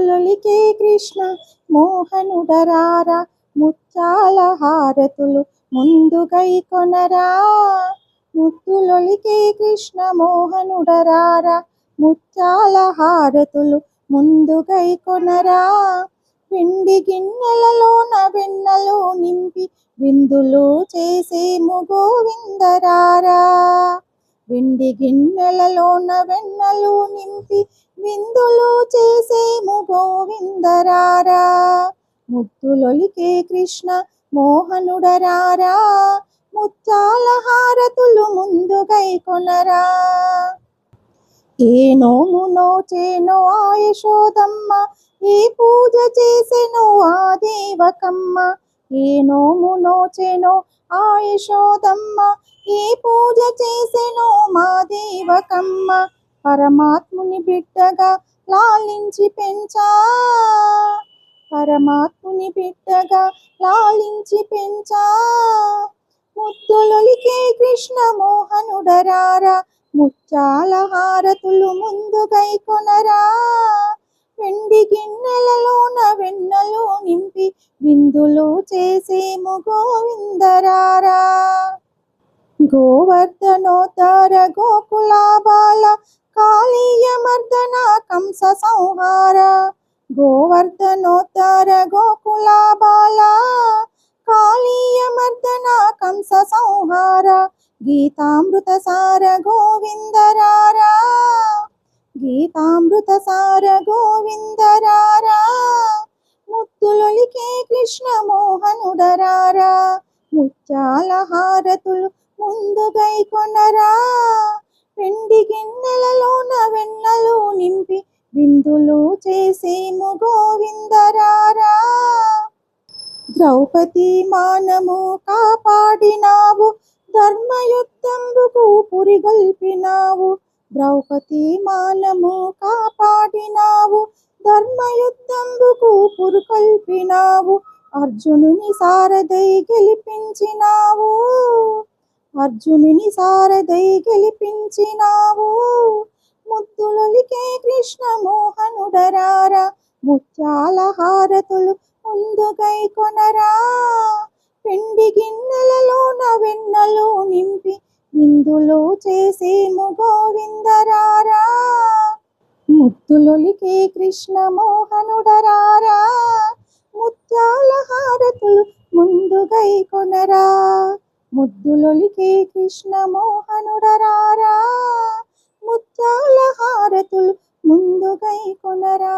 ముద్దులొలికే కృష్ణ మోహనుడరారా, ముత్యాల హారతులు ముందుగై కొనరా. ముద్దులొలికే కృష్ణ మోహనుడరారా, ముత్యాల హారతులు ముందుగై కొనరా. వెండి గిన్నెలలోన వెన్నెలు నింపి విందులు చేసేము గోవిందరారా. వెండి గిన్నెలలోన వెన్నెలు నింపి విందులు చేసేము గోవిందరారా. ముద్దులొలికే కృష్ణ మోహనుడరారా, ముత్యాల హారతులు ముందుగై కొనరా. ఏ నోము నోచేనో ఆ యశోదమ్మ, ఏ పూజ చేసెనో ఆ దేవకమ్మ. ఏ నోము నోచెనో ఆ యశోదమ్మ, ఏ పూజ చేసెనో మా దేవకమ్మ. పరమాత్ముని బిడ్డగా లాలించి పెంచా, పరమాత్ముని బిడ్డగా లాలించి పెంచా. ముద్దులొలికే కృష్ణ మోహనుడరారా, ముత్యాల హారతులు ముందుగై కొనరా. వెండి గిన్నెలలోన వెన్నెలు నింపి విందులు చేసేము గోవిందరారా. గోవర్ధనోద్ధార గోకుల బాల, కాళీయ మర్దన కంస సంహార. గోవర్ధనోద్ధార గోకుల బాల, కాళీయ మర్దన కంస సంహార. గీతామృత సార గోవిందరారా, గీతామృత సార గోవిందరారా. ముద్దులొలికే కృష్ణ మోహనుడరారా, ముత్యాల హారతులు ముందుగై కొనరా. వెండి గిన్నెలలోన వెన్నెలు నింపి విందులు చేసేము గోవిందరారా. ద్రౌపది మానము కాపాడినావు, ధర్మయుద్ధంబుకు పురిగొల్పినావు. ద్రౌపది మానము కాపాడినావు, ధర్మయుద్ధంబుకు పురికొల్పినావు. అర్జునుని సారథై గెలిపించినావు, అర్జునుని సారథై గెలిపించినావు. ముద్దులొలికే కృష్ణ మోహనుడరారా, ముత్యాల హారతులు ముందుగై కొనరా. వెండి గిన్నెలలోన వెన్నెలు నింపి విందులు చేసేము గోవిందరారా. ముద్దులొలికే కృష్ణ మోహనుడరారా, ముత్యాల హారతులు ముందుగై కొనరా. ముద్దులొలికే కృష్ణ మోహనుడరారా, ముత్యాల హారతులు ముందుగై కొనరా.